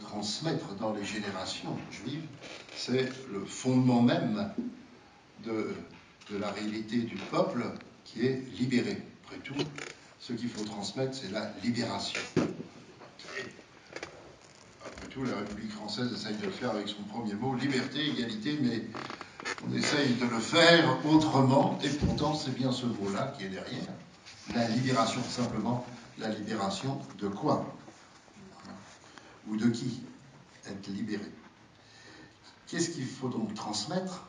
transmettre dans les générations juives, c'est le fondement même de la réalité du peuple qui est libéré. Après tout, ce qu'il faut transmettre, c'est la libération. Après tout, la République française essaye de le faire avec son premier mot, liberté, égalité, mais on essaye de le faire autrement, et pourtant c'est bien ce mot-là qui est derrière. La libération, simplement, la libération de quoi? Ou de qui? Être libéré. Qu'est-ce qu'il faut donc transmettre?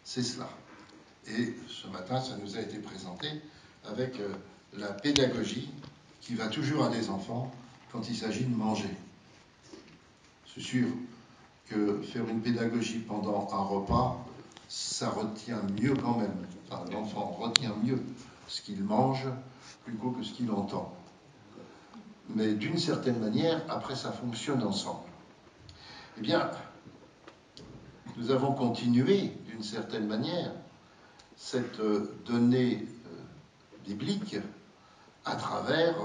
C'est cela. Et ce matin, ça nous a été présenté avec la pédagogie qui va toujours à des enfants quand il s'agit de manger. C'est sûr que faire une pédagogie pendant un repas, ça retient mieux quand même. Enfin, l'enfant retient mieux ce qu'il mange plutôt que ce qu'il entend. Mais d'une certaine manière, après, ça fonctionne ensemble. Eh bien, nous avons continué, d'une certaine manière, cette donnée biblique à travers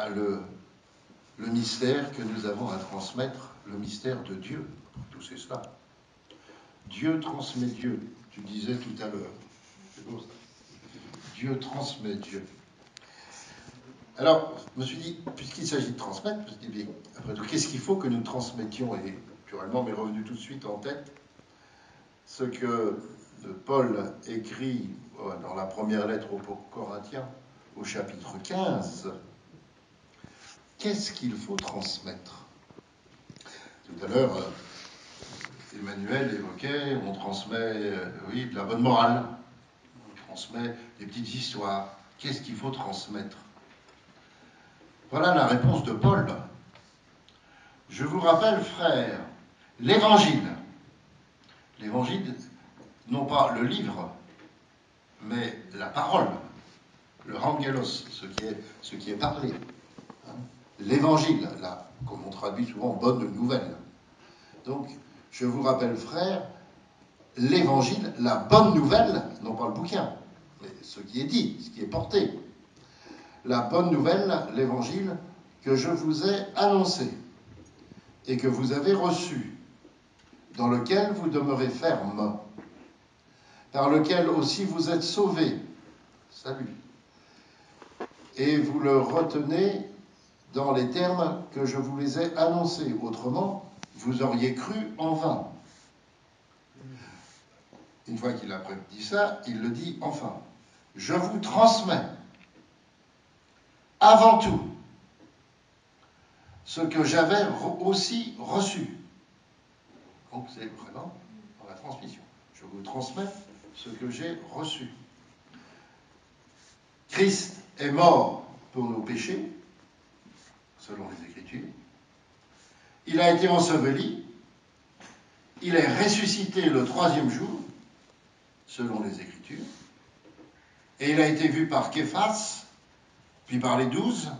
le mystère que nous avons à transmettre, le mystère de Dieu. Tout c'est cela. Dieu transmet Dieu. Tu disais tout à l'heure. C'est beau ça. Dieu transmet Dieu. Alors, je me suis dit, puisqu'il s'agit de transmettre, je me suis dit, bien, après tout, qu'est-ce qu'il faut que nous transmettions? Et naturellement, m'est revenu tout de suite en tête ce que Paul écrit dans la première lettre aux Corinthiens, au chapitre 15. Qu'est-ce qu'il faut transmettre? Tout à l'heure, Emmanuel évoquait, on transmet, oui, de la bonne morale, on transmet des petites histoires. Qu'est-ce qu'il faut transmettre? Voilà la réponse de Paul. Je vous rappelle, frères, l'évangile, non pas le livre, mais la parole, le angelos, ce qui est parlé. L'évangile, là, comme on traduit souvent, bonne nouvelle. Donc, je vous rappelle, frères, l'évangile, la bonne nouvelle, non pas le bouquin, mais ce qui est dit, ce qui est porté. La bonne nouvelle, l'évangile, que je vous ai annoncé et que vous avez reçu, dans lequel vous demeurez ferme, par lequel aussi vous êtes sauvés. Salut. Et vous le retenez dans les termes que je vous les ai annoncés. Autrement, vous auriez cru en vain. Une fois qu'il a dit ça, il le dit enfin. Je vous transmets avant tout ce que j'avais aussi reçu. Donc c'est vraiment dans la transmission. Je vous transmets ce que j'ai reçu. Christ est mort pour nos péchés, selon les Écritures. Il a été enseveli. Il est ressuscité le 3e jour, selon les Écritures. Et il a été vu par Képhas, puis par les 12.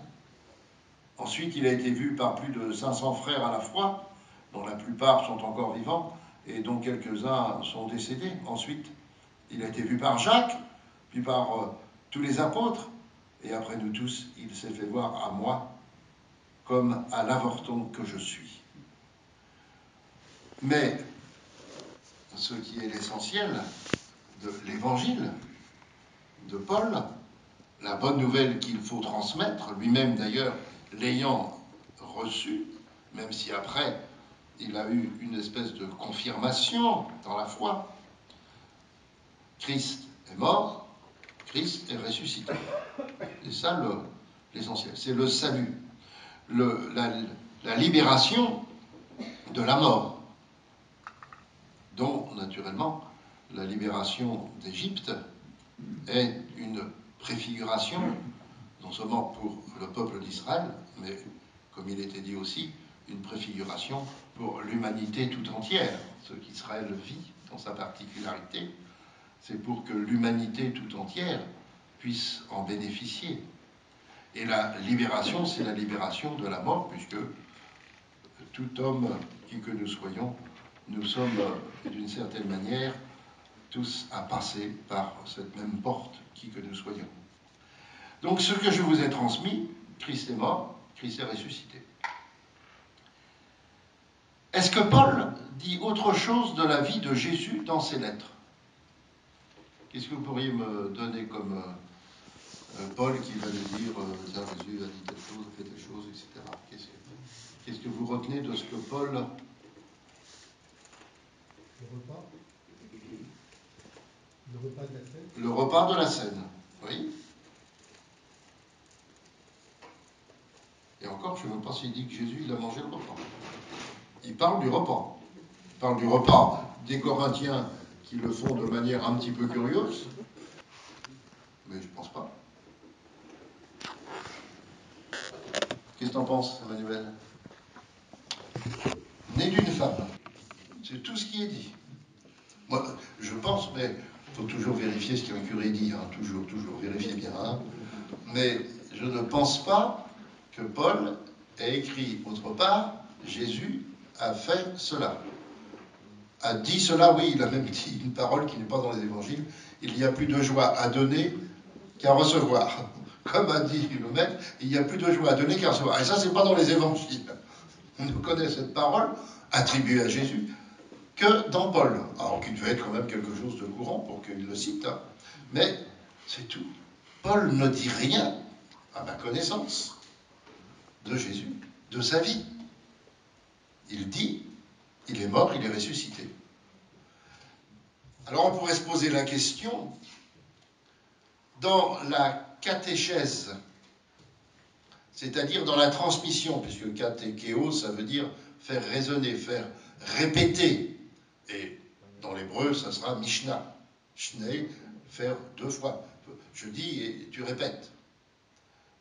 Ensuite, il a été vu par plus de 500 frères à la fois, dont la plupart sont encore vivants et dont quelques-uns sont décédés. Ensuite, il a été vu par Jacques, puis par tous les apôtres. Et après nous tous, il s'est fait voir à moi, comme à l'avorton que je suis. Mais ce qui est l'essentiel de l'évangile de Paul, la bonne nouvelle qu'il faut transmettre, lui-même d'ailleurs l'ayant reçu, même si après il a eu une espèce de confirmation dans la foi. Christ est mort, Christ est ressuscité. C'est ça l'essentiel, c'est le salut, la libération de la mort, dont naturellement la libération d'Égypte est une préfiguration, non seulement pour le peuple d'Israël, mais, comme il était dit aussi, une préfiguration pour l'humanité tout entière. Ce qu'Israël vit dans sa particularité, c'est pour que l'humanité tout entière puisse en bénéficier. Et la libération, c'est la libération de la mort, puisque tout homme, qui que nous soyons, nous sommes d'une certaine manière tous à passer par cette même porte, qui que nous soyons. Donc ce que je vous ai transmis, Christ est mort, Christ est ressuscité. Est-ce que Paul dit autre chose de la vie de Jésus dans ses lettres? Qu'est-ce que vous pourriez me donner comme Paul qui va nous dire tiens, Jésus a dit telle chose, a fait telle chose, etc. Qu'est-ce que vous retenez de ce que Paul... Le repas. Le repas de la scène. Le repas de la scène, oui. Et encore, je ne sais même pas s'il dit que Jésus il a mangé le repas. Il parle du repas. Il parle du repas des Corinthiens qui le font de manière un petit peu curieuse. Mais je ne pense pas. Qu'est-ce que tu en penses, Emmanuel? Né d'une femme. C'est tout ce qui est dit. Moi, je pense, mais il faut toujours vérifier ce qu'un curé dit. Hein. Toujours, vérifiez bien. Hein. Mais je ne pense pas que Paul ait écrit autre part, Jésus a fait cela. A dit cela, oui, il a même dit une parole qui n'est pas dans les évangiles. Il y a plus de joie à donner qu'à recevoir. Comme a dit le maître, il y a plus de joie à donner qu'à recevoir. Et ça, c'est pas dans les évangiles. On ne connaît cette parole attribuée à Jésus que dans Paul. Alors qu'il devait être quand même quelque chose de courant pour qu'il le cite. Hein. Mais c'est tout. Paul ne dit rien, à ma connaissance, de Jésus, de sa vie. Il dit, il est mort, il est ressuscité. Alors on pourrait se poser la question, dans la catéchèse, c'est-à-dire dans la transmission, puisque katékéo, ça veut dire faire raisonner, faire répéter. Et dans l'hébreu, ça sera Mishnah. Shnei, faire 2 fois. Je dis et tu répètes.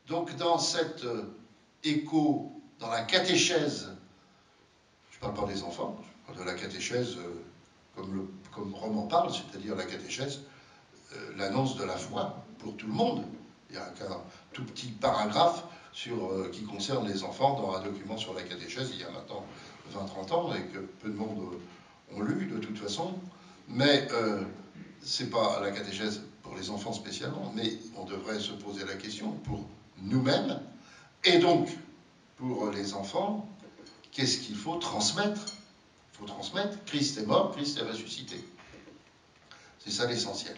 Donc dans cette écho, dans la catéchèse, je ne parle pas des enfants, je parle de la catéchèse comme Rome en parle, c'est-à-dire la catéchèse, l'annonce de la foi pour tout le monde. Il y a un tout petit paragraphe qui concerne les enfants dans un document sur la catéchèse, il y a maintenant 20-30 ans, et que peu de monde ont lu de toute façon. Mais ce n'est pas la catéchèse pour les enfants spécialement, mais on devrait se poser la question pour nous-mêmes, et donc pour les enfants, qu'est-ce qu'il faut transmettre? Il faut transmettre, Christ est mort, Christ est ressuscité. C'est ça l'essentiel.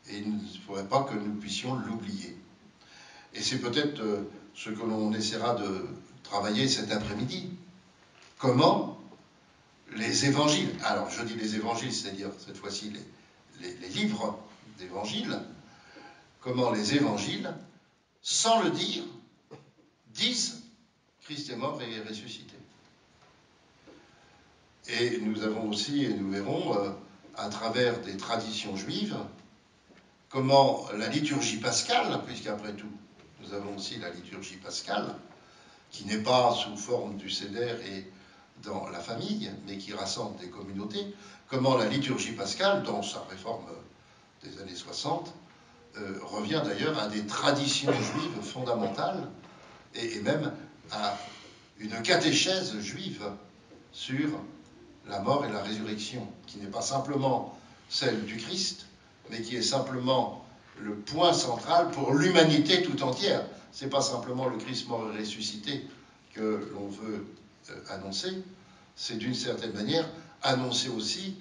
Et il ne faudrait pas que nous puissions l'oublier. Et c'est peut-être ce que l'on essaiera de travailler cet après-midi. Comment les évangiles, alors je dis les évangiles, c'est-à-dire cette fois-ci les livres d'évangiles, comment les évangiles, sans le dire, disent Christ est mort et est ressuscité. Et nous avons aussi, et nous verrons, à travers des traditions juives, comment la liturgie pascale, puisqu'après tout, nous avons aussi la liturgie pascale, qui n'est pas sous forme du Seder et dans la famille, mais qui rassemble des communautés, comment la liturgie pascale, dans sa réforme des années 60, revient d'ailleurs à des traditions juives fondamentales, et même à une catéchèse juive sur la mort et la résurrection, qui n'est pas simplement celle du Christ, mais qui est simplement le point central pour l'humanité tout entière. Ce n'est pas simplement le Christ mort et ressuscité que l'on veut annoncer, c'est d'une certaine manière annoncer aussi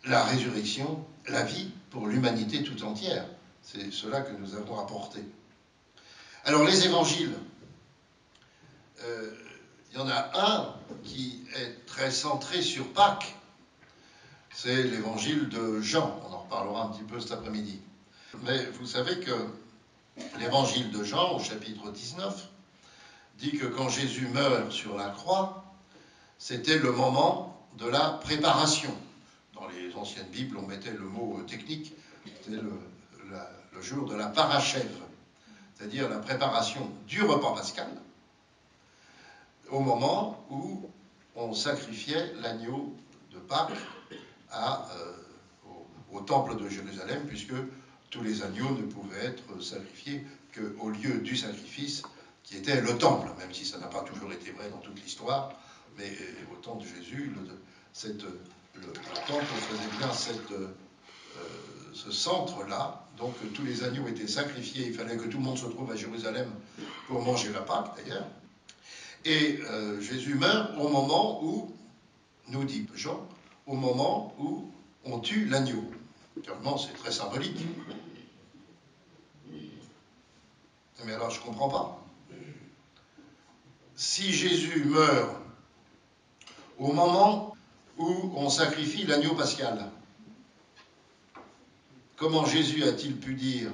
la résurrection, la vie pour l'humanité tout entière. C'est cela que nous avons apporté. Alors les évangiles, il y en a un qui est très centré sur Pâques, c'est l'évangile de Jean, on en reparlera un petit peu cet après-midi. Mais vous savez que l'évangile de Jean, au chapitre 19, dit que quand Jésus meurt sur la croix, c'était le moment de la préparation. Dans les anciennes Bibles, on mettait le mot technique, c'était le jour de la parachève, c'est-à-dire la préparation du repas pascal, au moment où on sacrifiait l'agneau de Pâques au temple de Jérusalem, puisque tous les agneaux ne pouvaient être sacrifiés qu'au lieu du sacrifice, qui était le temple, même si ça n'a pas toujours été vrai dans toute l'histoire, mais au temps de Jésus, le temple faisait bien ce centre-là, donc tous les agneaux étaient sacrifiés, il fallait que tout le monde se trouve à Jérusalem pour manger la Pâque d'ailleurs. Et Jésus meurt au moment où, nous dit Jean, au moment où on tue l'agneau. Naturellement, c'est très symbolique. Mais alors, je ne comprends pas. Si Jésus meurt au moment où on sacrifie l'agneau pascal, comment Jésus a-t-il pu dire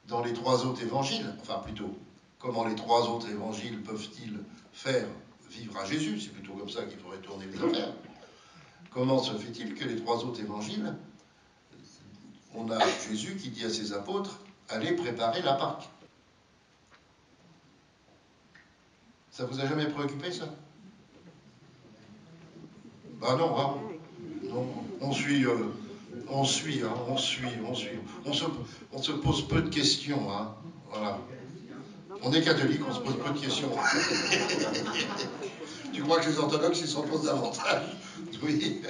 dans les trois autres évangiles, enfin plutôt, comment les trois autres évangiles peuvent-ils faire vivre à Jésus? C'est plutôt comme ça qu'il faudrait tourner les affaires. Comment se fait-il que les trois autres évangiles, on a Jésus qui dit à ses apôtres, allez préparer la Pâque? Ça vous a jamais préoccupé, ça? Bah non, hein. Non, on suit, hein, on suit, on suit. On se pose peu de questions, hein. Voilà. On est catholique, on se pose peu de questions. Tu crois que les orthodoxes, ils s'en posent davantage? Oui.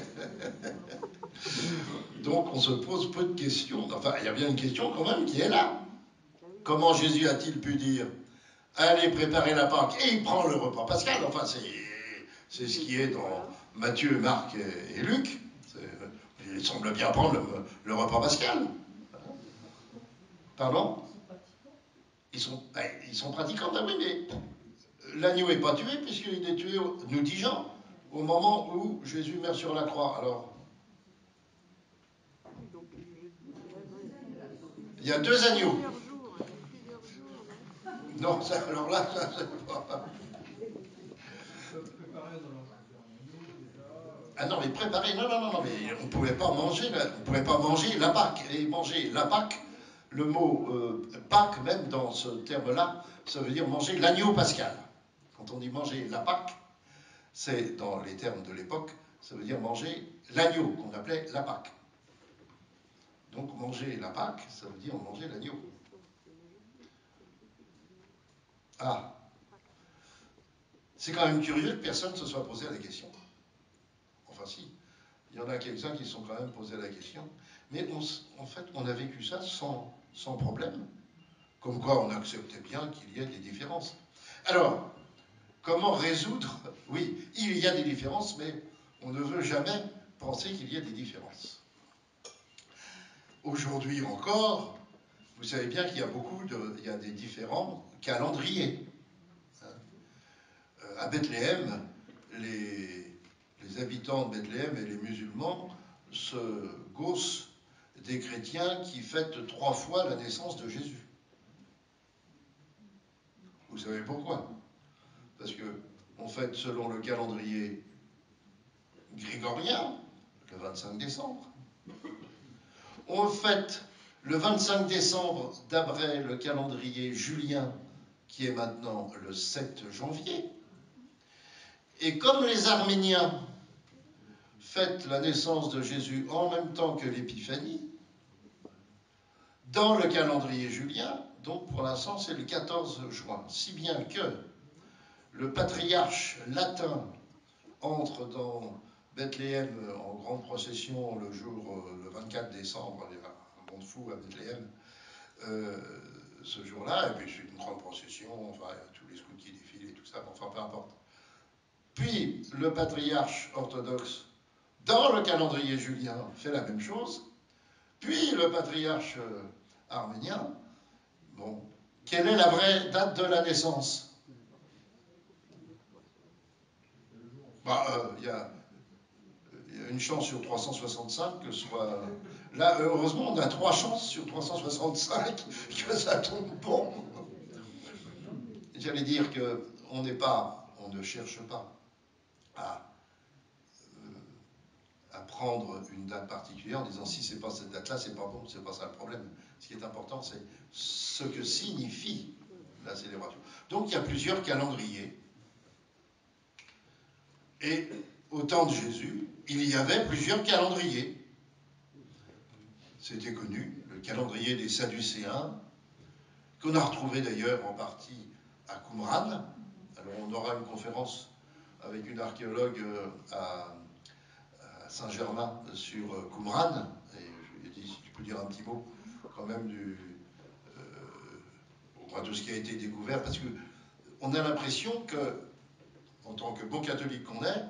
Donc on se pose peu de questions. Enfin, il y a bien une question quand même qui est là. Comment Jésus a-t-il pu dire allez préparer la Pâque et il prend le repas pascal? Enfin, c'est ce qui est dans Matthieu, Marc et Luc. Il semble bien prendre le repas pascal. Pardon? Ils sont pratiquants, ben oui, mais l'agneau n'est pas tué puisqu'il est tué, nous dit Jean, au moment où Jésus meurt sur la croix. Alors, il y a deux agneaux. Non, ça, alors là, ça, c'est pas. Ah non, mais préparer, non, non, non, non, mais on ne pouvait pas manger, on pouvait pas manger la Pâque. Et manger la Pâque, le mot Pâque, même dans ce terme-là, ça veut dire manger l'agneau pascal. Quand on dit manger la Pâque, c'est dans les termes de l'époque, ça veut dire manger l'agneau qu'on appelait la Pâque. Donc manger la Pâque, ça veut dire manger l'agneau. Ah, c'est quand même curieux que personne ne se soit posé la question. Enfin si, il y en a quelques-uns qui se sont quand même posé la question. Mais en fait, on a vécu ça sans problème. Comme quoi on acceptait bien qu'il y ait des différences. Alors, comment résoudre? Oui, il y a des différences, mais on ne veut jamais penser qu'il y ait des différences. Aujourd'hui encore, vous savez bien qu'il y a il y a des différents calendriers. À Bethléem, les habitants de Bethléem et les musulmans se gaussent des chrétiens qui fêtent 3 fois la naissance de Jésus. Vous savez pourquoi? Parce que on fête selon le calendrier grégorien, le 25 décembre. On fête le 25 décembre d'après le calendrier julien, qui est maintenant le 7 janvier. Et comme les Arméniens fêtent la naissance de Jésus en même temps que l'Épiphanie, dans le calendrier julien, donc pour l'instant c'est le 14 juin. Si bien que le patriarche latin entre dans Bethléem en grande procession le 24 décembre, il y a un monde fou à Bethléem, euh, ce jour-là, et puis c'est une grande procession, enfin il y a tous les scouts qui défilent et tout ça, enfin peu importe. Puis le patriarche orthodoxe, dans le calendrier julien, fait la même chose, puis le patriarche arménien, bon, quelle est la vraie date de la naissance? Bah, il y a une chance sur 365 que ce soit. Là, heureusement, on a 3 chances sur 365 que ça tombe bon. J'allais dire que on ne cherche pas à, à prendre une date particulière en disant si c'est pas cette date-là, c'est pas bon, c'est pas ça le problème. Ce qui est important, c'est ce que signifie la célébration. Donc il y a plusieurs calendriers. Et au temps de Jésus, il y avait plusieurs calendriers. C'était connu, le calendrier des Sadducéens, qu'on a retrouvé d'ailleurs en partie à Qumran. Alors on aura une conférence avec une archéologue à Saint-Germain sur Qumran, et je lui ai dit si tu peux dire un petit mot quand même de ce qui a été découvert, parce que on a l'impression que tant que bon catholique qu'on est,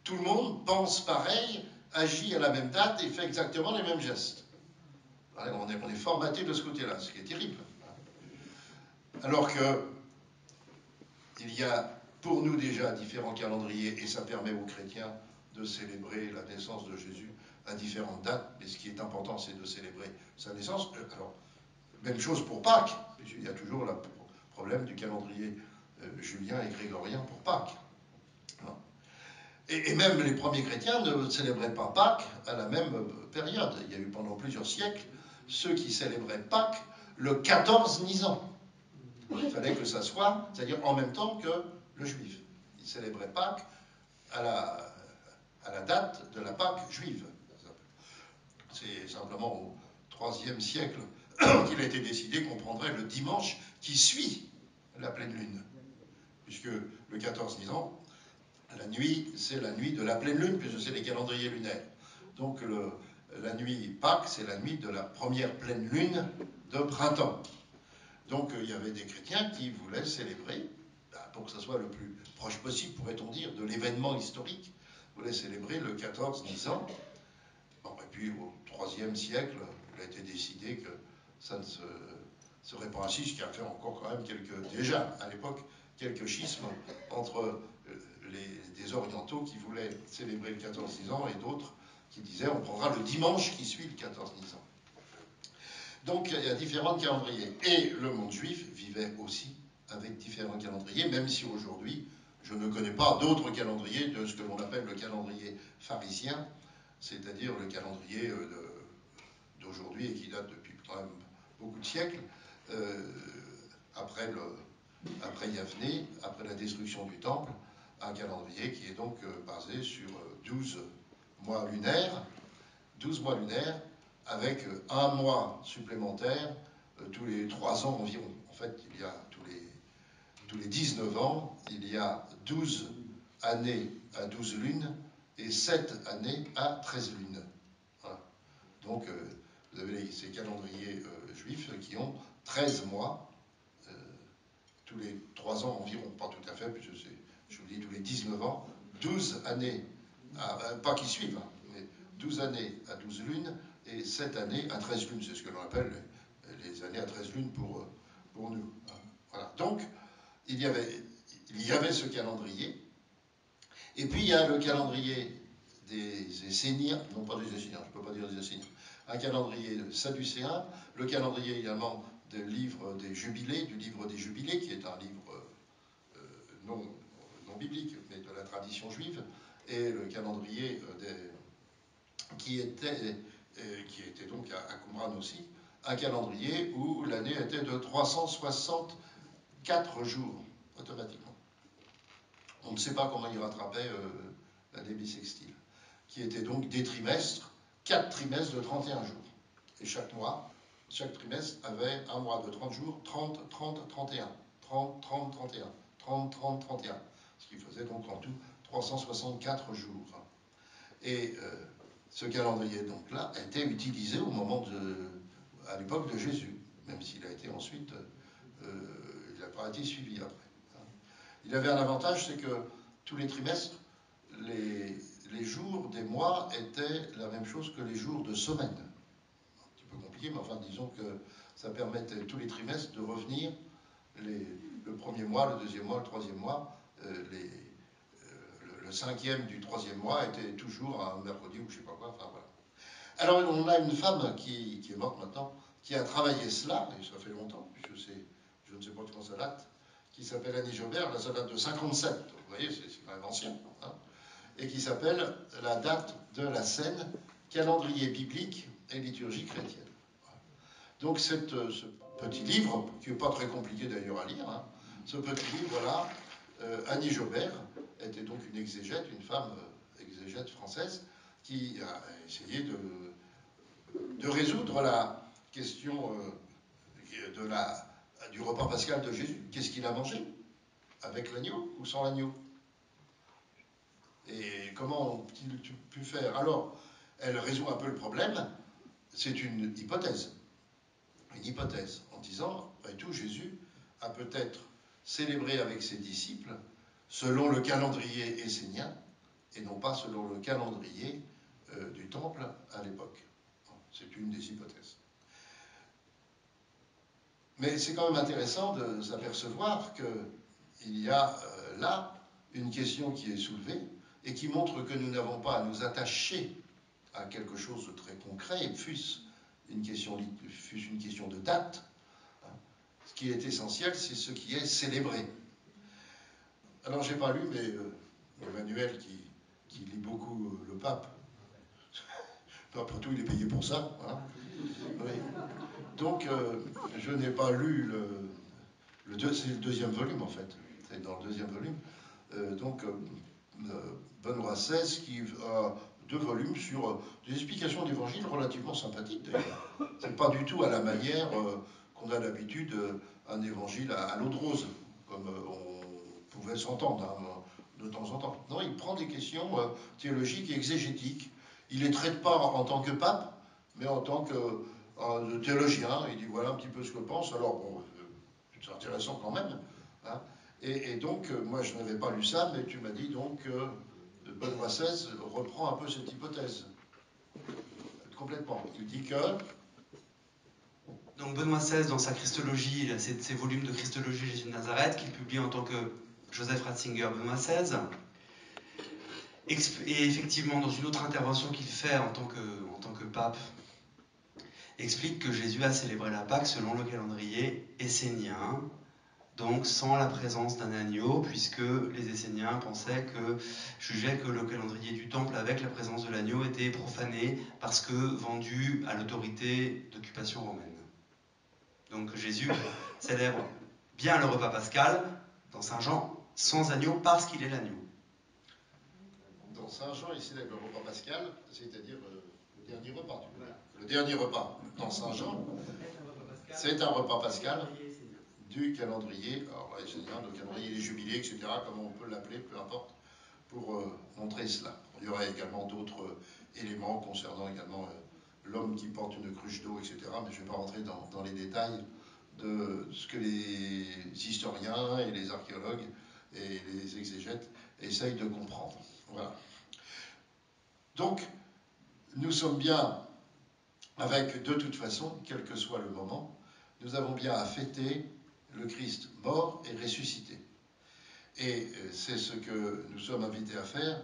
tout le monde pense pareil, agit à la même date et fait exactement les mêmes gestes. On est formaté de ce côté-là, ce qui est terrible. Alors que il y a pour nous déjà différents calendriers et ça permet aux chrétiens de célébrer la naissance de Jésus à différentes dates, mais ce qui est important, c'est de célébrer sa naissance. Alors, même chose pour Pâques, puisqu'il y a toujours le problème du calendrier julien et grégorien pour Pâques. Et même les premiers chrétiens ne célébraient pas Pâques à la même période. Il y a eu pendant plusieurs siècles ceux qui célébraient Pâques le 14 Nisan. Il fallait que ça soit, c'est-à-dire en même temps que le juif. Ils célébraient Pâques à la date de la Pâque juive. C'est simplement au IIIe siècle qu'il a été décidé qu'on prendrait le dimanche qui suit la pleine lune. Puisque le 14 Nisan, la nuit, c'est la nuit de la pleine lune, puisque c'est les calendriers lunaires. Donc la nuit Pâques, c'est la nuit de la première pleine lune de printemps. Donc il y avait des chrétiens qui voulaient célébrer, pour que ça soit le plus proche possible, pourrait-on dire, de l'événement historique, voulaient célébrer le 14 Nisan. Bon, et puis au IIIe siècle, il a été décidé que ça ne serait pas ainsi, ce qui a fait encore quand même déjà à l'époque, quelques schismes entre des orientaux qui voulaient célébrer le 14 Nisan et d'autres qui disaient on prendra le dimanche qui suit le 14 Nisan. Donc il y a différents calendriers. Et le monde juif vivait aussi avec différents calendriers, même si aujourd'hui, je ne connais pas d'autres calendriers de ce que l'on appelle le calendrier pharisien, c'est-à-dire le calendrier d'aujourd'hui et qui date depuis quand même beaucoup de siècles, après Yavné, après la destruction du temple, un calendrier qui est donc basé sur 12 mois lunaires, 12 mois lunaires, avec un mois supplémentaire tous les 3 ans environ. En fait, il y a tous les 19 ans, il y a 12 années à 12 lunes et 7 années à 13 lunes. Voilà. Donc, vous avez ces calendriers juifs qui ont 13 mois, tous les 3 ans environ, pas tout à fait, puisque je vous dis tous les 19 ans, 12 années, pas qui suivent, hein, mais 12 années à 12 lunes et 7 années à 13 lunes. C'est ce que l'on appelle les années à 13 lunes pour nous. Hein. Voilà. Donc, il y avait ce calendrier. Et puis, il y a le calendrier des Esséniens, non pas des Esséniens, je ne peux pas dire des Esséniens, un calendrier sadducéen, le calendrier également du livre des Jubilés, qui est un livre non biblique, mais de la tradition juive, et le calendrier qui était donc à Qumran aussi, un calendrier où l'année était de 364 jours, automatiquement. On ne sait pas comment il rattrapait l'année bissextile, qui était donc des trimestres, 4 trimestres de 31 jours. Et chaque trimestre avait un mois de 30 jours, 30, 30, 31, 30, 30, 31, 30, 30, 31, ce qui faisait donc en tout 364 jours. Et ce calendrier donc-là a été utilisé à l'époque de Jésus, même s'il a été ensuite, il n'a pas été suivi après. Il avait un avantage, c'est que tous les trimestres, les jours des mois étaient la même chose que les jours de semaine. Un petit peu compliqué, mais enfin, disons que ça permettait tous les trimestres de revenir, le premier mois, le deuxième mois, le troisième mois, le cinquième du troisième mois était toujours un mercredi ou je ne sais pas quoi, enfin voilà. Alors, on a une femme qui est morte maintenant, qui a travaillé cela, et ça fait longtemps, je ne sais pas quand ça date, qui s'appelle Annie Jobert, là ça date de 57, vous voyez, c'est quand même ancien, hein, et qui s'appelle La date de la scène, calendrier biblique et liturgie chrétienne. Voilà. Donc ce petit livre, qui n'est pas très compliqué d'ailleurs à lire, hein, ce petit livre-là, Annie Jobert était donc une exégète, une femme exégète française, qui a essayé de résoudre la question du repas pascal de Jésus. Qu'est-ce qu'il a mangé? Avec l'agneau ou sans l'agneau? Et comment ont-ils pu faire? Alors, elle résout un peu le problème. C'est une hypothèse. Une hypothèse. En disant, après tout, Jésus a peut-être célébré avec ses disciples selon le calendrier essénien, et non pas selon le calendrier du temple à l'époque. C'est une des hypothèses. Mais c'est quand même intéressant de s'apercevoir qu'il y a là une question qui est soulevée et qui montre que nous n'avons pas à nous attacher à quelque chose de très concret, fût-ce une question de date. Ce qui est essentiel, c'est ce qui est célébré. Alors, j'ai pas lu, mais Emmanuel, qui lit beaucoup le pape, après tout, il est payé pour ça. Hein. Oui. Donc, je n'ai pas lu c'est le deuxième volume, en fait. C'est dans le deuxième volume. Benoît XVI, qui a 2 volumes sur des explications d'évangile relativement sympathiques, d'ailleurs. C'est pas du tout à la manière qu'on a d'habitude un évangile à l'eau de rose, comme on pouvait s'entendre de temps en temps. Non, il prend des questions théologiques et exégétiques. Il les traite pas en tant que pape, mais en tant que théologien. Il dit voilà un petit peu ce que pense. Alors, bon, c'est intéressant quand même. Hein. Et donc, moi, je n'avais pas lu ça, mais tu m'as dit donc que Benoît XVI reprend un peu cette hypothèse. Complètement. Il dit que... Donc Benoît XVI, dans sa Christologie, il a ses volumes de Christologie Jésus de Nazareth, qu'il publie en tant que Joseph Ratzinger Benoît XVI. Et effectivement, dans une autre intervention qu'il fait en tant que pape, explique que Jésus a célébré la Pâque selon le calendrier essénien, donc sans la présence d'un agneau, puisque les Esséniens jugeaient que le calendrier du temple avec la présence de l'agneau était profané parce que vendu à l'autorité d'occupation romaine. Donc Jésus célèbre bien le repas pascal dans Saint Jean sans agneau parce qu'il est l'agneau. Dans Saint Jean, il célèbre le repas pascal, c'est-à-dire le dernier repas. Voilà. Le dernier repas dans Saint Jean, c'est un repas pascal du calendrier, alors essénien, le calendrier des jubilés, etc., comme on peut l'appeler, peu importe, pour montrer cela. Il y aurait également d'autres éléments concernant également l'homme qui porte une cruche d'eau, etc., mais je ne vais pas rentrer dans les détails de ce que les historiens et les archéologues et les exégètes essayent de comprendre. Voilà. Donc, nous sommes bien avec, de toute façon, quel que soit le moment, nous avons bien à fêter le Christ mort et ressuscité. Et c'est ce que nous sommes invités à faire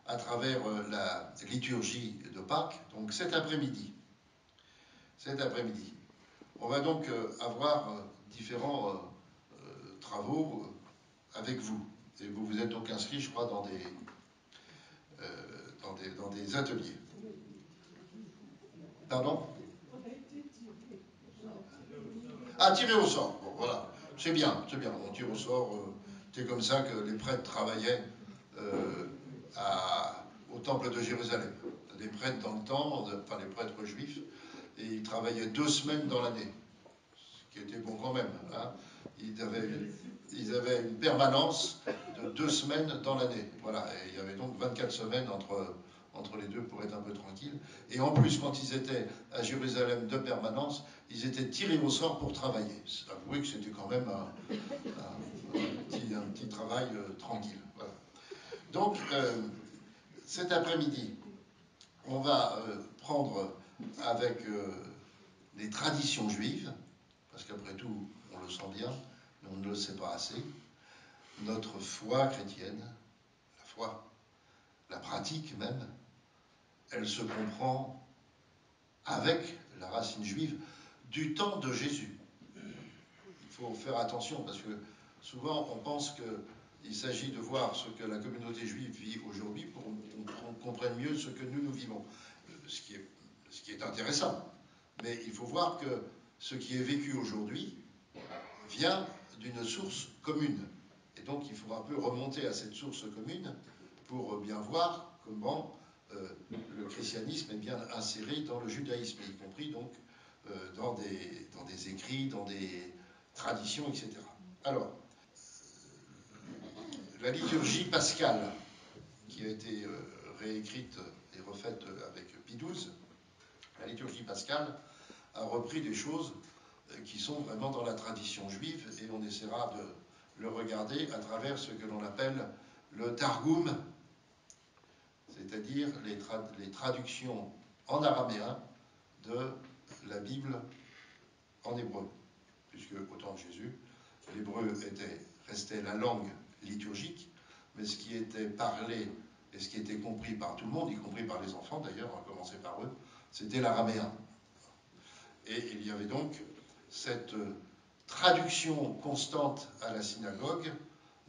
à travers la liturgie de Pâques, donc cet après-midi. Cet après-midi. On va donc avoir différents travaux avec vous. Et vous vous êtes donc inscrits, je crois, dans des ateliers. Pardon? Ah, tiré au sort. Bon, voilà. C'est bien, c'est bien. On tire au sort. C'est comme ça que les prêtres travaillaient au temple de Jérusalem. Les prêtres dans le temps, enfin les prêtres juifs, et ils travaillaient 2 semaines dans l'année. Ce qui était bon quand même. Hein. Ils avaient une permanence de 2 semaines dans l'année. Voilà. Et il y avait donc 24 semaines entre les deux pour être un peu tranquille. Et en plus, quand ils étaient à Jérusalem de permanence, ils étaient tirés au sort pour travailler. Avouez que c'était quand même un petit travail tranquille. Voilà. Donc, cet après-midi, on va prendre avec les traditions juives, parce qu'après tout, on le sent bien, mais on ne le sait pas assez, notre foi chrétienne, la foi, la pratique même, elle se comprend avec la racine juive du temps de Jésus. Il faut faire attention parce que souvent on pense qu'il s'agit de voir ce que la communauté juive vit aujourd'hui pour qu'on comprenne mieux ce que nous vivons, ce qui est intéressant. Mais il faut voir que ce qui est vécu aujourd'hui vient d'une source commune. Et donc il faut un peu remonter à cette source commune pour bien voir comment le christianisme est bien inséré dans le judaïsme, y compris donc dans des écrits, dans des traditions, etc. Alors, la liturgie pascale, qui a été réécrite et refaite avec Pie XII, la liturgie pascale a repris des choses qui sont vraiment dans la tradition juive, et on essaiera de le regarder à travers ce que l'on appelle le Targum, c'est-à-dire les traductions en araméen de la Bible en hébreu, puisque au temps de Jésus, l'hébreu restait la langue liturgique, mais ce qui était parlé et ce qui était compris par tout le monde, y compris par les enfants d'ailleurs, on va commencer par eux, c'était l'araméen. Et il y avait donc cette traduction constante à la synagogue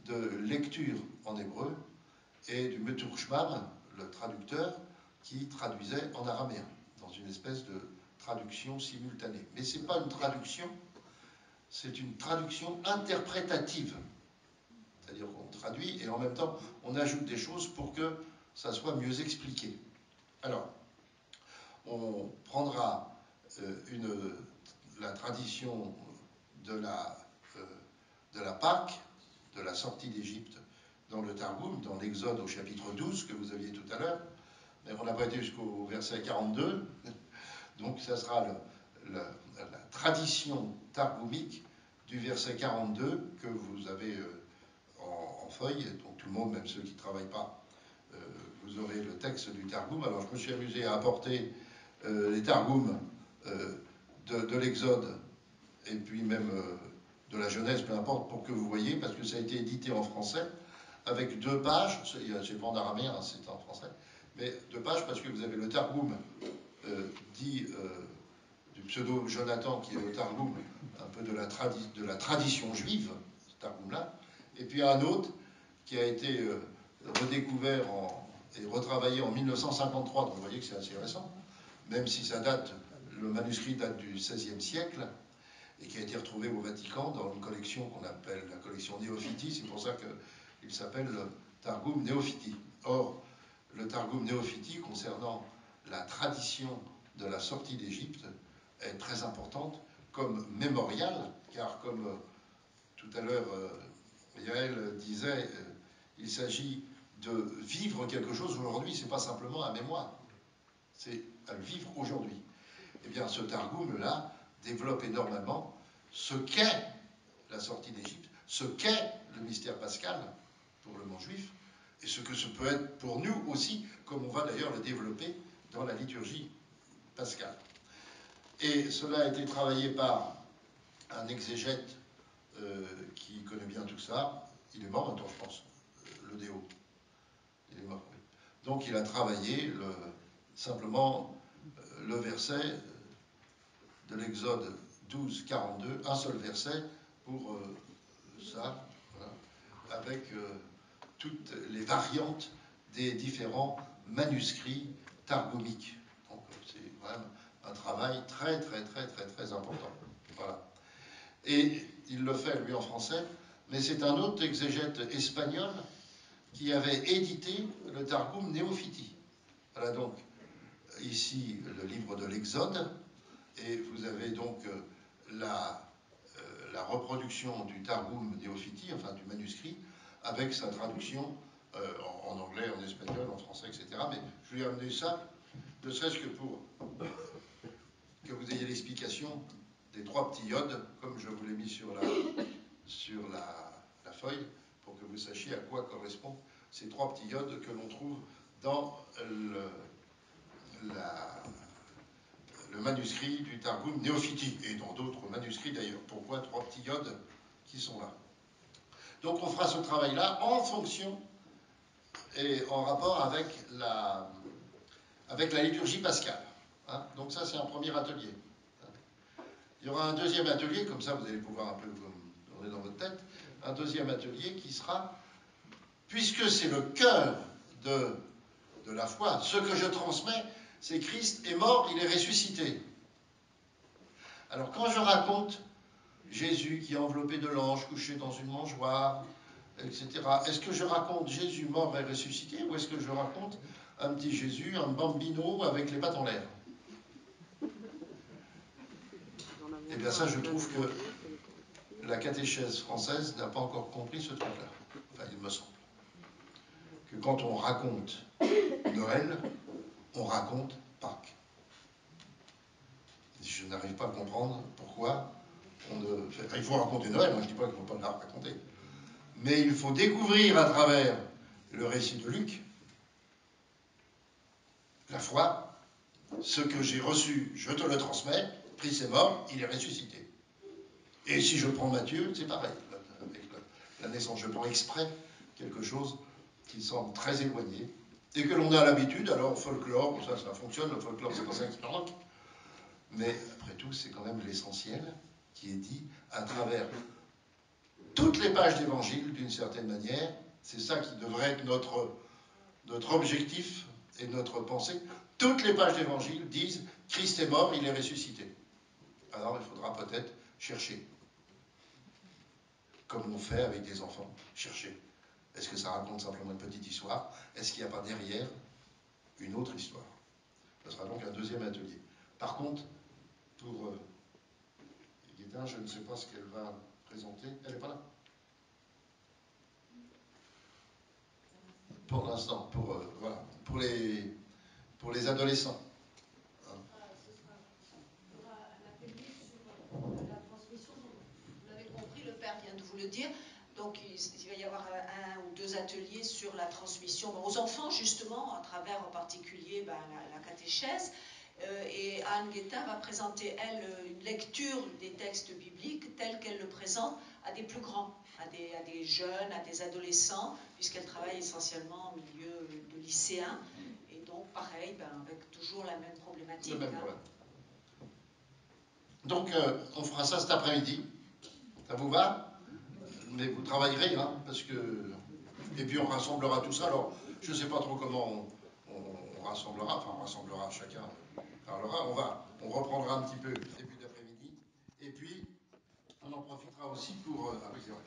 de lecture en hébreu et du meturshmam, le traducteur, qui traduisait en araméen, dans une espèce de traduction simultanée. Mais ce n'est pas une traduction, c'est une traduction interprétative. C'est-à-dire qu'on traduit et en même temps on ajoute des choses pour que ça soit mieux expliqué. Alors, on prendra la tradition de la Pâque, de la sortie d'Égypte, dans le Targum, dans l'Exode au chapitre 12 que vous aviez tout à l'heure, mais on n'a pas été jusqu'au verset 42, donc ça sera la tradition targumique du verset 42 que vous avez en feuille, donc tout le monde, même ceux qui ne travaillent pas, vous aurez le texte du Targum. Alors je me suis amusé à apporter les Targums de l'Exode et puis même de la Genèse, peu importe, pour que vous voyez, parce que ça a été édité en français, avec 2 pages, c'est pas en araméen, c'est en français, mais 2 pages parce que vous avez le Targum dit du pseudo Jonathan, qui est le Targum un peu de la tradition juive, ce Targum-là, et puis un autre qui a été redécouvert et retravaillé en 1953, donc vous voyez que c'est assez récent, même si ça date, le manuscrit date du XVIe siècle, et qui a été retrouvé au Vatican dans une collection qu'on appelle la collection Néophiti, c'est pour ça qu'il s'appelle le Targum Néophiti. Or, le Targum Néophiti, concernant la tradition de la sortie d'Égypte, est très importante comme mémorial, car comme tout à l'heure Yael disait, il s'agit de vivre quelque chose aujourd'hui, ce n'est pas simplement un mémoire, c'est à le vivre aujourd'hui. Eh bien, ce Targum-là développe énormément ce qu'est la sortie d'Égypte, ce qu'est le mystère pascal pour le monde juif, et ce que ce peut être pour nous aussi, comme on va d'ailleurs le développer dans la liturgie pascale. Et cela a été travaillé par un exégète qui connaît bien tout ça. Il est mort maintenant, je pense, le Déo. Il est mort, oui. Donc il a travaillé simplement le verset de l'Exode 12, 42, un seul verset pour ça, voilà, avec toutes les variantes des différents manuscrits targumiques. Donc c'est vraiment un travail très, très, très, très, très important. Voilà. Et il le fait, lui, en français, mais c'est un autre exégète espagnol qui avait édité le Targum Néophiti. Voilà donc ici le livre de l'Exode, et vous avez donc la reproduction du Targum Néophiti, enfin du manuscrit, avec sa traduction en anglais, en espagnol, en français, etc. Mais je lui ai amené ça, ne serait-ce que pour que vous ayez l'explication des 3 petits iodes, comme je vous l'ai mis sur la feuille, pour que vous sachiez à quoi correspondent ces 3 petits iodes que l'on trouve dans le manuscrit du Targum Néophiti, et dans d'autres manuscrits d'ailleurs. Pourquoi 3 petits iodes qui sont là? Donc on fera ce travail-là en fonction et en rapport avec la liturgie pascale. Hein, donc ça, c'est un premier atelier. Il y aura un deuxième atelier, comme ça vous allez pouvoir un peu comme on est dans votre tête, un deuxième atelier qui sera, puisque c'est le cœur de la foi, ce que je transmets, c'est Christ est mort, il est ressuscité. Alors quand je raconte Jésus qui est enveloppé de l'ange, couché dans une mangeoire, etc., est-ce que je raconte Jésus mort et ressuscité, ou est-ce que je raconte un petit Jésus, un bambino avec les pattes en l'air? Eh bien ça, je trouve que la catéchèse française n'a pas encore compris ce truc-là. Enfin, il me semble. Que quand on raconte Noël, on raconte Pâques. Je n'arrive pas à comprendre pourquoi on ne fait... Il faut raconter Noël, hein, je ne dis pas qu'il ne faut pas le raconter. Mais il faut découvrir à travers le récit de Luc la foi, ce que j'ai reçu, je te le transmets, Christ est mort, il est ressuscité. Et si je prends Matthieu, c'est pareil, avec la naissance, je prends exprès quelque chose qui semble très éloigné, et que l'on a l'habitude, alors folklore, ça fonctionne, le folklore, c'est pas ça qui me manque, mais après tout, c'est quand même l'essentiel qui est dit à travers toutes les pages d'évangile, d'une certaine manière. C'est ça qui devrait être notre objectif et notre pensée. Toutes les pages d'évangile disent Christ est mort, il est ressuscité. Alors il faudra peut-être chercher, comme on fait avec des enfants, chercher. Est-ce que ça raconte simplement une petite histoire? Est-ce qu'il n'y a pas derrière une autre histoire? Ce sera donc un deuxième atelier. Par contre, pour Guétin, je ne sais pas ce qu'elle va présenter. Elle n'est pas là? Pour l'instant, voilà, pour les adolescents. Il y aura un atelier sur la transmission. Vous l'avez compris, le père vient de vous le dire. Donc il va y avoir un ou deux ateliers sur la transmission aux enfants, justement, à travers en particulier la catéchèse. Et Anne Guétin va présenter, elle, une lecture des textes bibliques tels qu'elle le présente à des plus grands, à des jeunes, à des adolescents, puisqu'elle travaille essentiellement en milieu de lycéens. Et donc, pareil, avec toujours la même problématique. Le même problème. Donc, on fera ça cet après-midi. Ça vous va? Mais vous travaillerez, hein, parce que... Et puis on rassemblera tout ça. Alors, je ne sais pas trop comment on rassemblera. Enfin, on rassemblera, chacun parlera. On reprendra un petit peu début d'après-midi. Et puis, on en profitera aussi pour... ah oui, c'est vrai.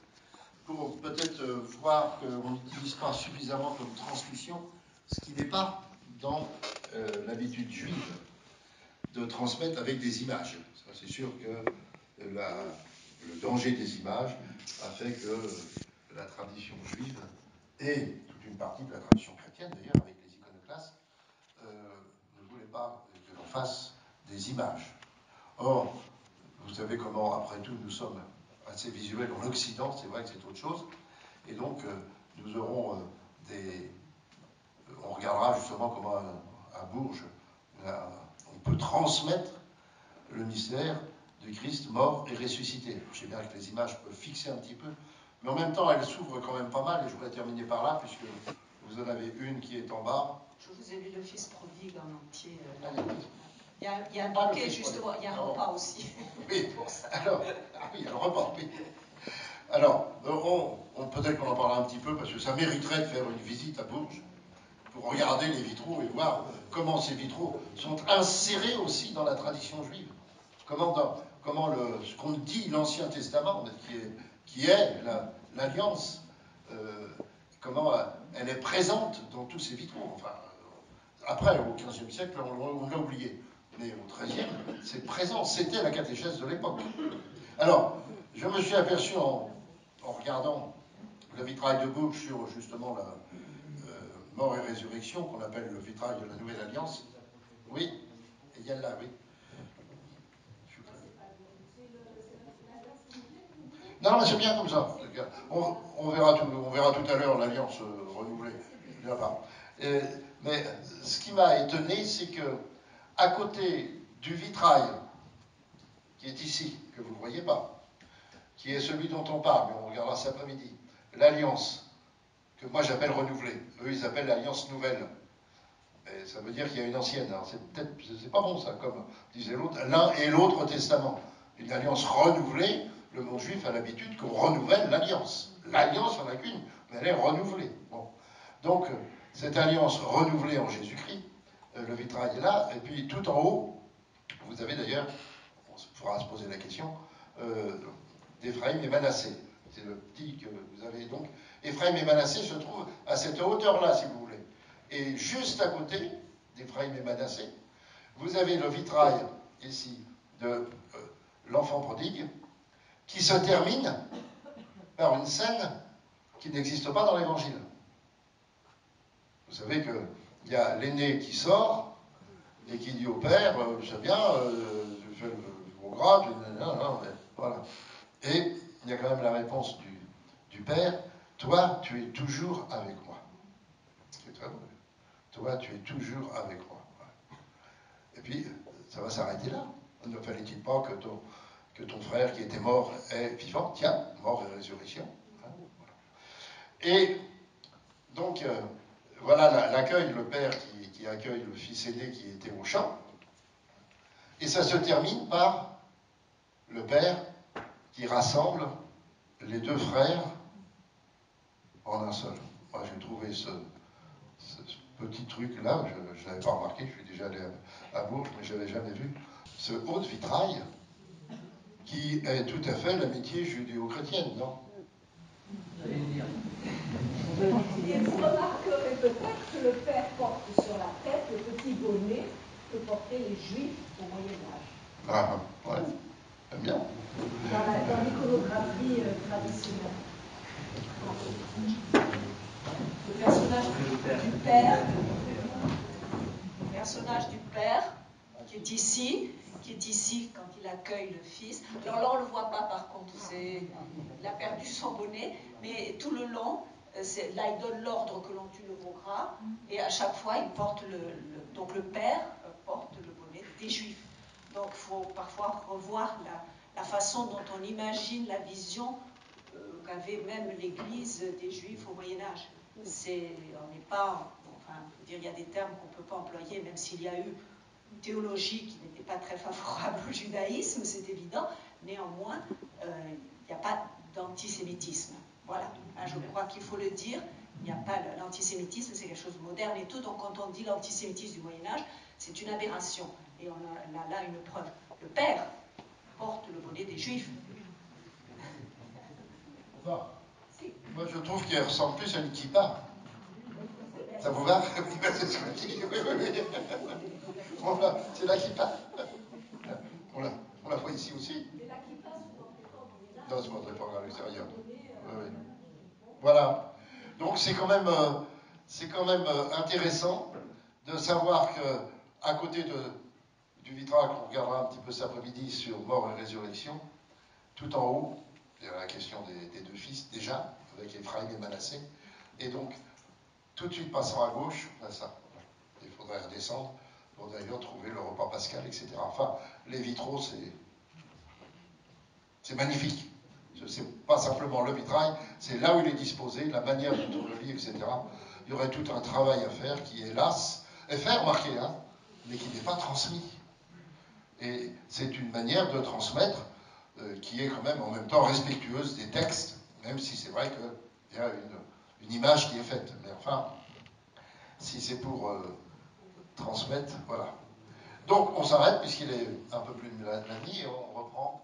Pour peut-être voir qu'on n'utilise pas suffisamment comme transmission ce qui n'est pas dans l'habitude juive de transmettre avec des images. C'est sûr que le danger des images a fait que la tradition juive et toute une partie de la tradition chrétienne, d'ailleurs, avec les iconoclastes, ne voulait pas que l'on fasse des images. Or, vous savez comment, après tout, nous sommes assez visuels en Occident, c'est vrai que c'est autre chose, et donc nous aurons on regardera justement comment à Bourges, on peut transmettre le mystère de Christ mort et ressuscité. Je sais bien que les images peuvent fixer un petit peu, mais en même temps, elles s'ouvrent quand même pas mal, et je voudrais terminer par là, puisque vous en avez une qui est en bas. Je vous ai lu le Fils prodigue en entier. Il y a un bouquet, justement, il y a un repas aussi. Oui, alors, le repas, oui. Alors, peut-être qu'on en parlera un petit peu, parce que ça mériterait de faire une visite à Bourges, pour regarder les vitraux et voir comment ces vitraux sont insérés aussi dans la tradition juive. Comment ce qu'on dit l'Ancien Testament, qui est l'Alliance, comment elle est présente dans tous ces vitraux. Enfin, après, au XVe siècle, on l'a oublié. Mais au XIIIe, c'est présent, c'était la catéchèse de l'époque. Alors, je me suis aperçu en regardant le vitrail de Bourges sur justement la mort et résurrection, qu'on appelle le vitrail de la Nouvelle Alliance. Oui, et il y a là, oui. Non, mais c'est bien comme ça. On verra tout à l'heure l'alliance renouvelée. Mais ce qui m'a étonné, c'est que à côté du vitrail qui est ici, que vous ne voyez pas, qui est celui dont on parle, mais on regardera cet après-midi, l'alliance, que moi j'appelle renouvelée. Eux, ils appellent l'alliance nouvelle. Et ça veut dire qu'il y a une ancienne. Alors c'est pas bon ça, comme disait l'autre, l'un et l'autre testament. Une alliance renouvelée, le monde juif a l'habitude qu'on renouvelle l'alliance. L'alliance, il n'y en a qu'une, mais elle est renouvelée. Bon. Donc, cette alliance renouvelée en Jésus-Christ, le vitrail est là, et puis tout en haut, vous avez d'ailleurs, on pourra se poser la question, d'Éphraïm et Manassé. C'est le petit que vous avez donc. Éphraïm et Manassé se trouvent à cette hauteur-là, si vous voulez. Et juste à côté d'Éphraïm et Manassé, vous avez le vitrail, ici, de l'enfant prodigue, qui se termine par une scène qui n'existe pas dans l'Évangile. Vous savez qu'il y a l'aîné qui sort et qui dit au père, je sais bien, je fais le gras, voilà. Et il y a quand même la réponse du père Toi, tu es toujours avec moi. C'est très beau. Toi, tu es toujours avec moi. Et puis, ça va s'arrêter là. Ne fallait-il pas que ton frère qui était mort est vivant? Tiens, mort et résurrection. Et donc, voilà l'accueil, le père qui accueille le fils aîné qui était au champ. Et ça se termine par le père qui rassemble les deux frères en un seul. Moi, j'ai trouvé ce petit truc-là, je ne l'avais pas remarqué, je suis déjà allé à Bourges, mais je n'avais jamais vu, ce haut de vitrail qui est tout à fait l'amitié judéo-chrétienne, non? Et vous remarquerez peut-être que le père porte sur la tête le petit bonnet que portaient les Juifs au Moyen-Âge. Ah, ouais, j'aime bien. Dans l'iconographie traditionnelle. Le personnage du père, qui est ici quand il accueille le fils. Alors là, on ne le voit pas par contre, il a perdu son bonnet, mais tout le long, là, il donne l'ordre que l'on tue le veau gras, et à chaque fois, il porte donc le père porte le bonnet des Juifs. Donc, il faut parfois revoir la façon dont on imagine la vision qu'avait même l'Église des Juifs au Moyen-Âge. On n'est pas, enfin, je veux dire, il y a des termes qu'on ne peut pas employer, même s'il y a eu une théologie qui n'était pas très favorable au judaïsme, c'est évident. Néanmoins, il n'y a pas d'antisémitisme. Voilà, je crois qu'il faut le dire. Il n'y a pas l'antisémitisme, c'est quelque chose de moderne et tout. Donc, quand on dit l'antisémitisme du Moyen-Âge, c'est une aberration. Et on a là une preuve. Le père porte le bonnet des Juifs. Enfin, moi, je trouve qu'il ressemble plus à une kippa. Ça vous va? C'est ce que je dis. Oui. Voilà, c'est la kippa. On la voit ici aussi. Mais la kippa se portait pas au Moyen-Âge. Non, se portait pas à l'extérieur. Oui. Voilà. Donc c'est quand même intéressant de savoir que à côté du vitrail qu'on regardera un petit peu cet après-midi sur mort et résurrection, tout en haut, il y a la question des deux fils déjà, avec Ephraïm et Manassé, et donc tout de suite passant à gauche, là, ça, il faudrait redescendre pour d'ailleurs trouver le repas pascal, etc. Enfin, les vitraux, c'est magnifique. C'est pas simplement le vitrail, c'est là où il est disposé, la manière dont on le lit, etc. Il y aurait tout un travail à faire qui, hélas, est fait, remarquez, hein, mais qui n'est pas transmis. Et c'est une manière de transmettre qui est quand même en même temps respectueuse des textes, même si c'est vrai qu'il y a une image qui est faite. Mais enfin, si c'est pour transmettre, voilà. Donc on s'arrête puisqu'il est un peu plus de la nuit et on reprend.